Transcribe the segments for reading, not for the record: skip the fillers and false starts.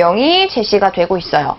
유형이 제시가 되고 있어요.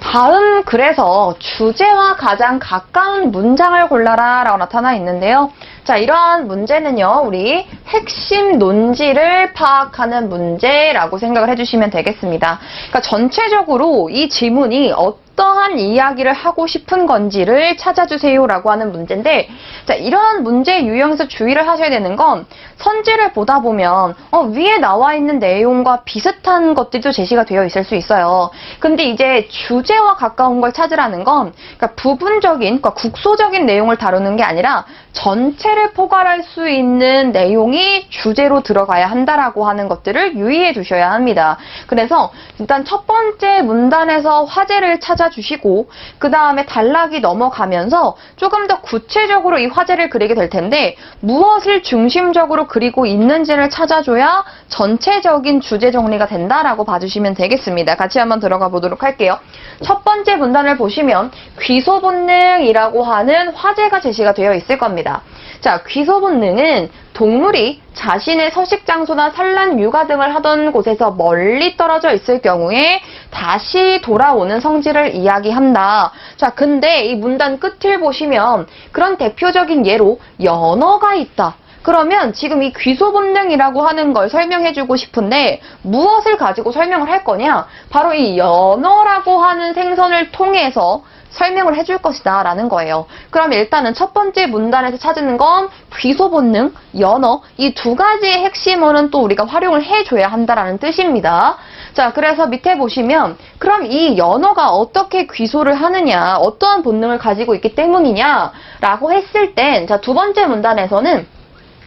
다음 글에서 주제와 가장 가까운 문장을 골라라 라고 나타나 있는데요. 자, 이러한 문제는요, 우리 핵심 논지를 파악하는 문제라고 생각을 해주시면 되겠습니다. 그러니까 전체적으로 이 지문이 어떠한 이야기를 하고 싶은 건지를 찾아주세요 라고 하는 문제인데, 자, 이러한 문제 유형에서 주의를 하셔야 되는 건 선지를 보다 보면 위에 나와 있는 내용과 비슷한 것들도 제시가 되어 있을 수 있어요. 근데 이제 주제와 가까운 걸 찾으라는 건 그러니까 부분적인, 그러니까 국소적인 내용을 다루는 게 아니라 전체를 포괄할 수 있는 내용이 주제로 들어가야 한다라고 하는 것들을 유의해 두셔야 합니다. 그래서 일단 첫 번째 문단에서 화제를 찾아주시고 그 다음에 단락이 넘어가면서 조금 더 구체적으로 이 화제를 그리게 될 텐데 무엇을 중심적으로 그리고 있는지를 찾아줘야 전체적인 주제 정리가 된다라고 봐주시면 되겠습니다. 같이 한번 들어가 보도록 할게요. 첫 번째 문단을 보시면 귀소 본능이라고 하는 화제가 제시가 되어 있을 겁니다. 자, 귀소 본능은 동물이 자신의 서식 장소나 산란, 육아 등을 하던 곳에서 멀리 떨어져 있을 경우에 다시 돌아오는 성질을 이야기한다. 자, 근데 이 문단 끝을 보시면 그런 대표적인 예로 연어가 있다. 그러면 지금 이 귀소 본능이라고 하는 걸 설명해주고 싶은데 무엇을 가지고 설명을 할 거냐? 바로 이 연어라고 하는 생선을 통해서 설명을 해줄 것이다 라는 거예요. 그럼 일단은 첫 번째 문단에서 찾는 건 귀소 본능, 연어 이 두 가지의 핵심어는 또 우리가 활용을 해줘야 한다라는 뜻입니다. 자, 그래서 밑에 보시면 그럼 이 연어가 어떻게 귀소를 하느냐, 어떠한 본능을 가지고 있기 때문이냐 라고 했을 땐 자, 두 번째 문단에서는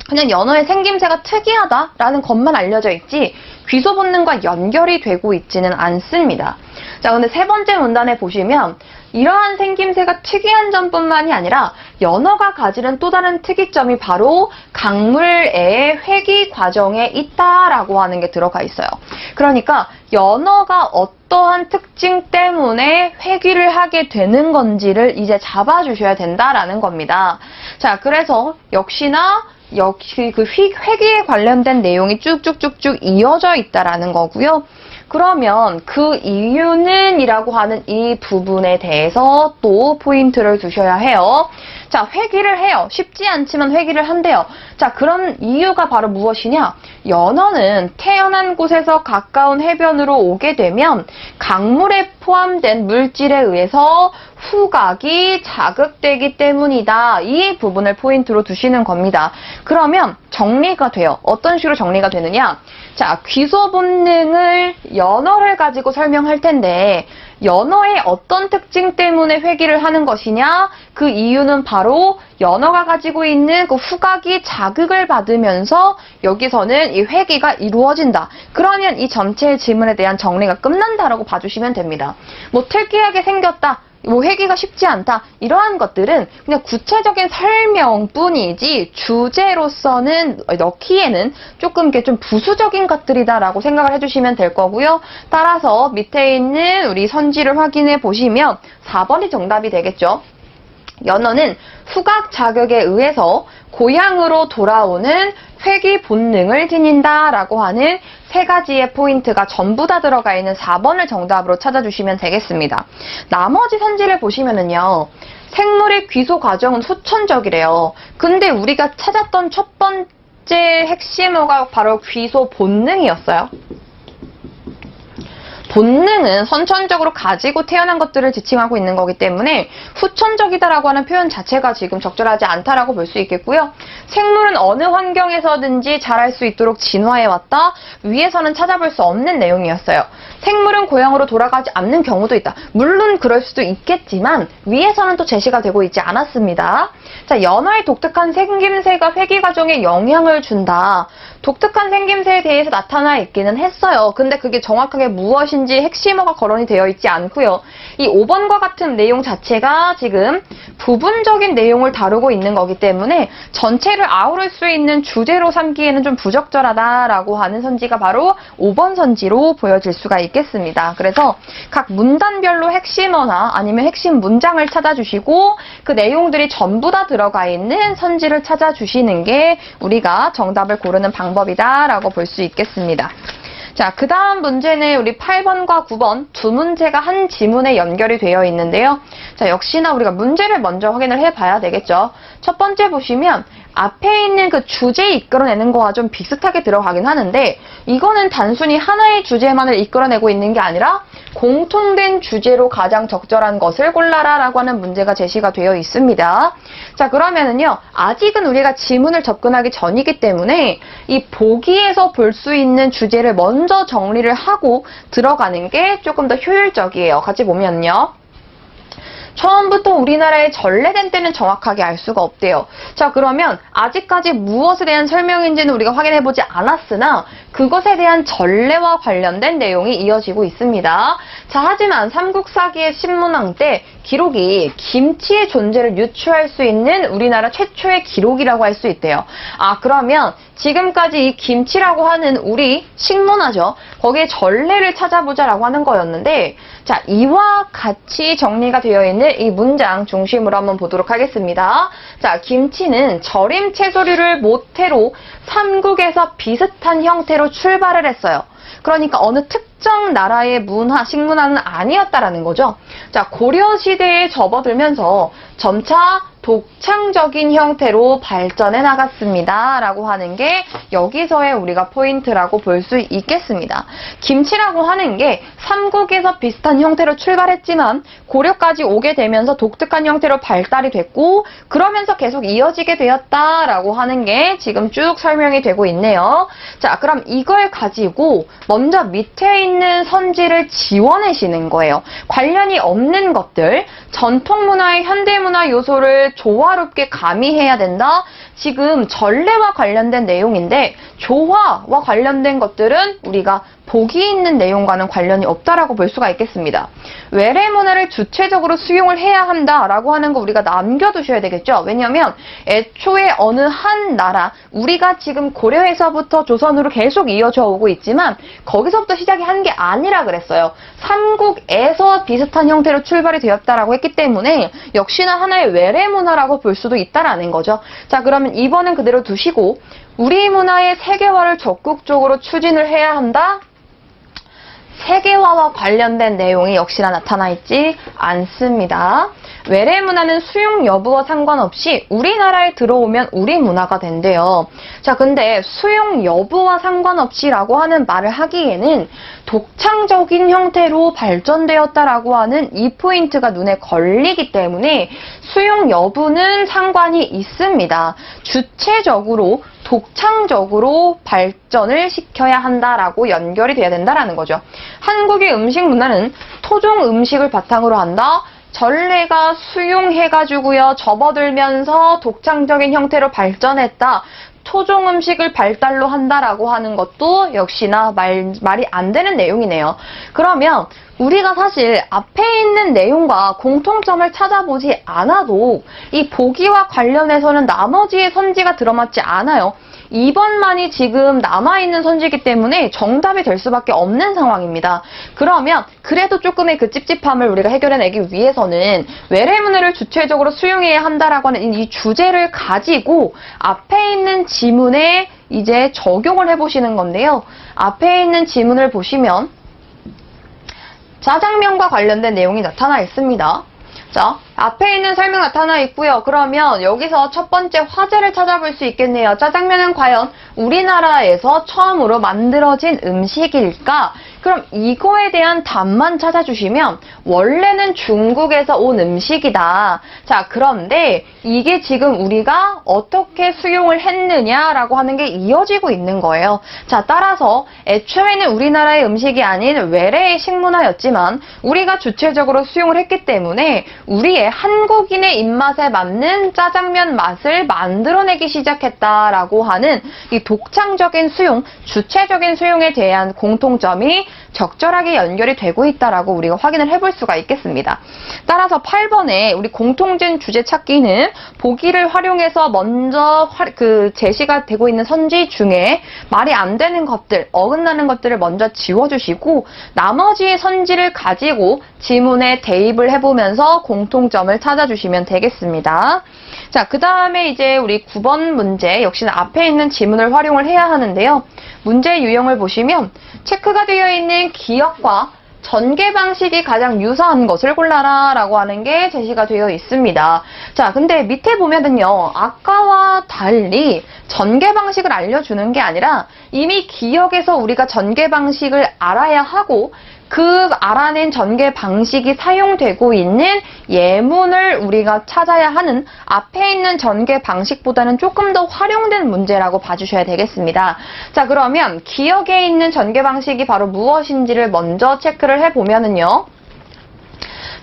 그냥 연어의 생김새가 특이하다라는 것만 알려져 있지 귀소 본능과 연결이 되고 있지는 않습니다. 자, 근데 세 번째 문단에 보시면 이러한 생김새가 특이한 점뿐만이 아니라 연어가 가지는 또 다른 특이점이 바로 강물의 회귀 과정에 있다라고 하는 게 들어가 있어요. 그러니까 연어가 어떠한 특징 때문에 회귀를 하게 되는 건지를 이제 잡아주셔야 된다라는 겁니다. 자, 그래서 역시나 그 회귀에 관련된 내용이 쭉쭉쭉쭉 이어져 있다라는 거고요. 그러면 그 이유는 이라고 하는 이 부분에 대해서 또 포인트를 두셔야 해요. 자, 회귀를 해요. 쉽지 않지만 회귀를 한대요. 자, 그런 이유가 바로 무엇이냐? 연어는 태어난 곳에서 가까운 해변으로 오게 되면 강물에 포함된 물질에 의해서 후각이 자극되기 때문이다. 이 부분을 포인트로 두시는 겁니다. 그러면 정리가 돼요. 어떤 식으로 정리가 되느냐? 자, 귀소 본능을 연어를 가지고 설명할 텐데 연어의 어떤 특징 때문에 회귀를 하는 것이냐? 그 이유는 바로 연어가 가지고 있는 그 후각이 자극을 받으면서 여기서는 이 회귀가 이루어진다. 그러면 이 전체의 질문에 대한 정리가 끝난다라고 봐주시면 됩니다. 뭐 특이하게 생겼다. 뭐 회귀가 쉽지 않다. 이러한 것들은 그냥 구체적인 설명뿐이지 주제로서는 넣기에는 조금 이게 좀 부수적인 것들이다라고 생각을 해주시면 될 거고요. 따라서 밑에 있는 우리 선지를 확인해 보시면 4번이 정답이 되겠죠. 연어는 후각 자극에 의해서 고향으로 돌아오는 회귀 본능을 지닌다라고 하는 세 가지의 포인트가 전부 다 들어가 있는 4번을 정답으로 찾아주시면 되겠습니다. 나머지 선지를 보시면은요. 생물의 귀소 과정은 후천적이래요. 근데 우리가 찾았던 첫 번째 핵심어가 바로 귀소 본능이었어요. 본능은 선천적으로 가지고 태어난 것들을 지칭하고 있는 거기 때문에 후천적이다라고 하는 표현 자체가 지금 적절하지 않다라고 볼 수 있겠고요. 생물은 어느 환경에서든지 자랄 수 있도록 진화해왔다. 위에서는 찾아볼 수 없는 내용이었어요. 생물은 고향으로 돌아가지 않는 경우도 있다. 물론 그럴 수도 있겠지만 위에서는 또 제시가 되고 있지 않았습니다. 자, 연어의 독특한 생김새가 회귀 과정에 영향을 준다. 독특한 생김새에 대해서 나타나 있기는 했어요. 근데 그게 정확하게 무엇인지 핵심어가 거론이 되어 있지 않고요. 이 5번과 같은 내용 자체가 지금 부분적인 내용을 다루고 있는 거기 때문에 전체를 아우를 수 있는 주제로 삼기에는 좀 부적절하다라고 하는 선지가 바로 5번 선지로 보여질 수가 있겠습니다. 그래서 각 문단별로 핵심어나 아니면 핵심 문장을 찾아주시고 그 내용들이 전부 다 들어가 있는 선지를 찾아주시는 게 우리가 정답을 고르는 방법이다라고 볼 수 있겠습니다. 자, 그 다음 문제는 우리 8번과 9번 두 문제가 한 지문에 연결이 되어 있는데요. 자, 역시나 우리가 문제를 먼저 확인을 해봐야 되겠죠. 첫 번째 보시면 앞에 있는 그 주제 이끌어내는 거와 좀 비슷하게 들어가긴 하는데 이거는 단순히 하나의 주제만을 이끌어내고 있는 게 아니라 공통된 주제로 가장 적절한 것을 골라라 라고 하는 문제가 제시가 되어 있습니다. 자, 그러면은요, 아직은 우리가 지문을 접근하기 전이기 때문에 이 보기에서 볼 수 있는 주제를 먼저 정리를 하고 들어가는 게 조금 더 효율적이에요. 같이 보면요. 처음부터 우리나라의 전래된 때는 정확하게 알 수가 없대요. 자, 그러면 아직까지 무엇에 대한 설명인지는 우리가 확인해보지 않았으나 그것에 대한 전래와 관련된 내용이 이어지고 있습니다. 자, 하지만 삼국사기의 신문왕 때 기록이 김치의 존재를 유추할 수 있는 우리나라 최초의 기록이라고 할 수 있대요. 아, 그러면 지금까지 이 김치라고 하는 우리 식문화죠. 거기에 전래를 찾아보자라고 하는 거였는데, 자, 이와 같이 정리가 되어 있는 이 문장 중심으로 한번 보도록 하겠습니다. 자, 김치는 절임 채소류를 모태로 삼국에서 비슷한 형태로 출발을 했어요. 그러니까 어느 특정 나라의 문화, 식문화는 아니었다라는 거죠. 자, 고려시대에 접어들면서 점차 독창적인 형태로 발전해 나갔습니다. 라고 하는 게 여기서의 우리가 포인트라고 볼 수 있겠습니다. 김치라고 하는 게 삼국에서 비슷한 형태로 출발했지만 고려까지 오게 되면서 독특한 형태로 발달이 됐고 그러면서 계속 이어지게 되었다라고 하는 게 지금 쭉 설명이 되고 있네요. 자, 그럼 이걸 가지고 먼저 밑에 있는 선지를 지워내시는 거예요. 관련이 없는 것들, 전통문화의 현대문화 요소를 조화롭게 가미해야 된다. 지금 전래와 관련된 내용인데 조화와 관련된 것들은 우리가 복이 있는 내용과는 관련이 없다라고 볼 수가 있겠습니다. 외래 문화를 주체적으로 수용을 해야 한다라고 하는 거 우리가 남겨두셔야 되겠죠. 왜냐하면 애초에 어느 한 나라, 우리가 지금 고려에서부터 조선으로 계속 이어져 오고 있지만 거기서부터 시작이 한 게 아니라 그랬어요. 삼국에서 비슷한 형태로 출발이 되었다라고 했기 때문에 역시나 하나의 외래 문화라고 볼 수도 있다라는 거죠. 자, 그러면 2번은 그대로 두시고 우리 문화의 세계화를 적극적으로 추진을 해야 한다. 세계화와 관련된 내용이 역시나 나타나 있지 않습니다. 외래 문화는 수용 여부와 상관없이 우리나라에 들어오면 우리 문화가 된대요. 자, 근데 수용 여부와 상관없이라고 하는 말을 하기에는 독창적인 형태로 발전되었다라고 하는 이 포인트가 눈에 걸리기 때문에 수용 여부는 상관이 있습니다. 주체적으로 독창적으로 발전을 시켜야 한다라고 연결이 돼야 된다라는 거죠. 한국의 음식 문화는 토종 음식을 바탕으로 한다. 전래가 수용해가지고요, 접어들면서 독창적인 형태로 발전했다. 토종 음식을 발달로 한다라고 하는 것도 역시나 말이 안 되는 내용이네요. 그러면 우리가 사실 앞에 있는 내용과 공통점을 찾아보지 않아도 이 보기와 관련해서는 나머지의 선지가 들어맞지 않아요. 2번만이 지금 남아있는 선지이기 때문에 정답이 될 수밖에 없는 상황입니다. 그러면 그래도 조금의 그 찝찝함을 우리가 해결해내기 위해서는 외래문화를 주체적으로 수용해야 한다라고 하는 이 주제를 가지고 앞에 있는 지문에 이제 적용을 해보시는 건데요. 앞에 있는 지문을 보시면 짜장면과 관련된 내용이 나타나 있습니다. 자, 앞에 있는 설명 나타나 있고요. 그러면 여기서 첫 번째 화제를 찾아볼 수 있겠네요. 짜장면은 과연 우리나라에서 처음으로 만들어진 음식일까? 그럼 이거에 대한 답만 찾아주시면 원래는 중국에서 온 음식이다. 자, 그런데 이게 지금 우리가 어떻게 수용을 했느냐라고 하는 게 이어지고 있는 거예요. 자, 따라서 애초에는 우리나라의 음식이 아닌 외래의 식문화였지만 우리가 주체적으로 수용을 했기 때문에 우리의 한국인의 입맛에 맞는 짜장면 맛을 만들어내기 시작했다라고 하는 이 독창적인 수용, 주체적인 수용에 대한 공통점이 적절하게 연결이 되고 있다라고 우리가 확인을 해볼 수가 있겠습니다. 따라서 8번에 우리 공통된 주제 찾기는 보기를 활용해서 먼저 제시가 되고 있는 선지 중에 말이 안 되는 것들, 어긋나는 것들을 먼저 지워주시고 나머지의 선지를 가지고 지문에 대입을 해보면서 공통점을 찾아주시면 되겠습니다. 자, 그 다음에 이제 우리 9번 문제 역시나 앞에 있는 지문을 활용을 해야 하는데요. 문제 유형을 보시면 체크가 되어 있는 기억과 전개 방식이 가장 유사한 것을 골라라 라고 하는 게 제시가 되어 있습니다. 자, 근데 밑에 보면은요, 아까와 달리 전개 방식을 알려주는 게 아니라 이미 기억에서 우리가 전개 방식을 알아야 하고 그 알아낸 전개 방식이 사용되고 있는 예문을 우리가 찾아야 하는 앞에 있는 전개 방식보다는 조금 더 활용된 문제라고 봐주셔야 되겠습니다. 자, 그러면 기억에 있는 전개 방식이 바로 무엇인지를 먼저 체크를 해보면은요.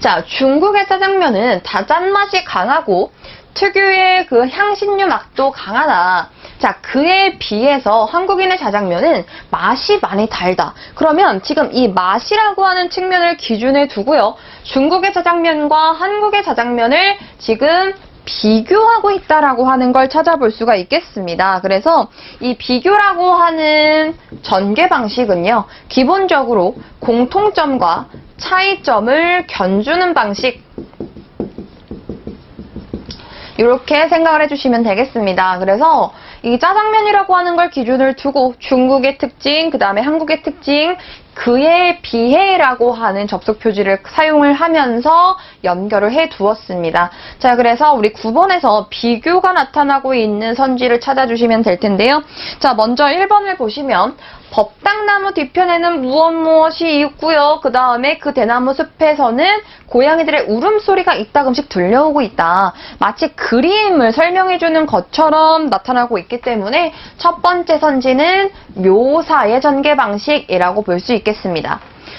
자, 중국의 짜장면은 다 짠맛이 강하고 특유의 그 향신료 맛도 강하다. 자, 그에 비해서 한국인의 짜장면은 맛이 많이 달다. 그러면 지금 이 맛이라고 하는 측면을 기준에 두고요. 중국의 짜장면과 한국의 짜장면을 지금 비교하고 있다라고 하는 걸 찾아볼 수가 있겠습니다. 그래서 이 비교라고 하는 전개 방식은요, 기본적으로 공통점과 차이점을 견주는 방식, 이렇게 생각을 해주시면 되겠습니다. 그래서 이 짜장면이라고 하는 걸 기준을 두고 중국의 특징, 그 다음에 한국의 특징, 그에 비해라고 하는 접속 표지를 사용을 하면서 연결을 해 두었습니다. 자, 그래서 우리 9번에서 비교가 나타나고 있는 선지를 찾아주시면 될 텐데요. 자, 먼저 1번을 보시면 법당나무 뒤편에는 무엇이 있고요. 그 다음에 그 대나무 숲에서는 고양이들의 울음소리가 이따금씩 들려오고 있다. 마치 그림을 설명해주는 것처럼 나타나고 있기 때문에 첫 번째 선지는 묘사의 전개 방식이라고 볼 수 있겠습니다.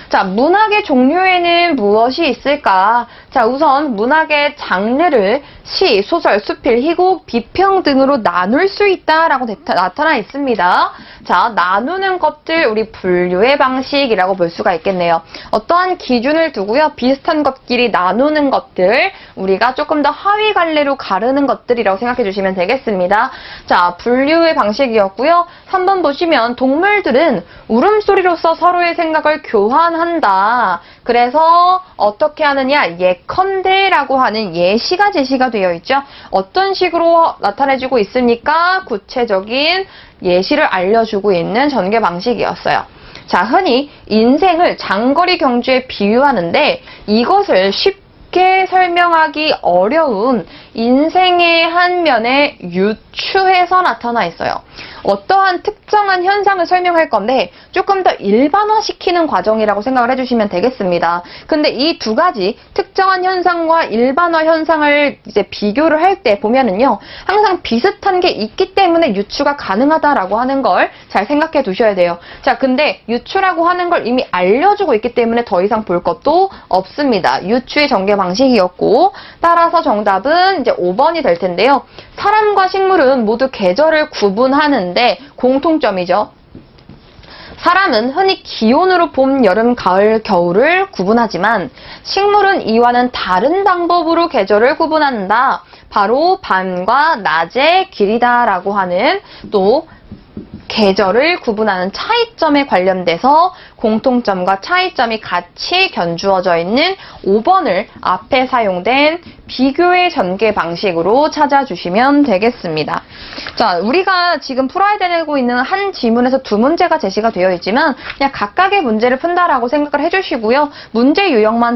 자, 문학의 종류에는 무엇이 있을까? 자, 우선 문학의 장르를 시, 소설, 수필, 희곡, 비평 등으로 나눌 수 있다라고 나타나 있습니다. 자, 나누는 것들 우리 분류의 방식이라고 볼 수가 있겠네요. 어떠한 기준을 두고요. 비슷한 것끼리 나누는 것들, 우리가 조금 더 하위 갈래로 가르는 것들이라고 생각해 주시면 되겠습니다. 자, 분류의 방식이었고요. 3번 보시면 동물들은 울음소리로서 서로의 생각을 교환한다. 그래서 어떻게 하느냐, 예컨대라고 하는 예시가 제시가 되어 있죠. 어떤 식으로 나타내주고 있습니까? 구체적인 예시를 알려주고 있는 전개 방식이었어요. 자, 흔히 인생을 장거리 경주에 비유하는데 이것을 쉽게 설명하기 어려운 인생의 한 면에 유추해서 나타나 있어요. 어떠한 특정한 현상을 설명할 건데 조금 더 일반화시키는 과정이라고 생각을 해주시면 되겠습니다. 근데 이 두 가지 특정한 현상과 일반화 현상을 이제 비교를 할 때 보면은요, 항상 비슷한 게 있기 때문에 유추가 가능하다라고 하는 걸 잘 생각해 두셔야 돼요. 자, 근데 유추라고 하는 걸 이미 알려주고 있기 때문에 더 이상 볼 것도 없습니다. 유추의 전개 방식이었고, 따라서 정답은 이제 5번이 될 텐데요. 사람과 식물은 모두 계절을 구분하는데 공통점이죠. 사람은 흔히 기온으로 봄, 여름, 가을, 겨울을 구분하지만 식물은 이와는 다른 방법으로 계절을 구분한다. 바로 밤과 낮의 길이다라고 하는 또 계절을 구분하는 차이점에 관련돼서 공통점과 차이점이 같이 견주어져 있는 5번을 앞에 사용된 비교의 전개 방식으로 찾아주시면 되겠습니다. 자, 우리가 지금 풀어야 되고 있는 한 지문에서 두 문제가 제시가 되어 있지만 그냥 각각의 문제를 푼다라고 생각을 해주시고요. 문제 유형만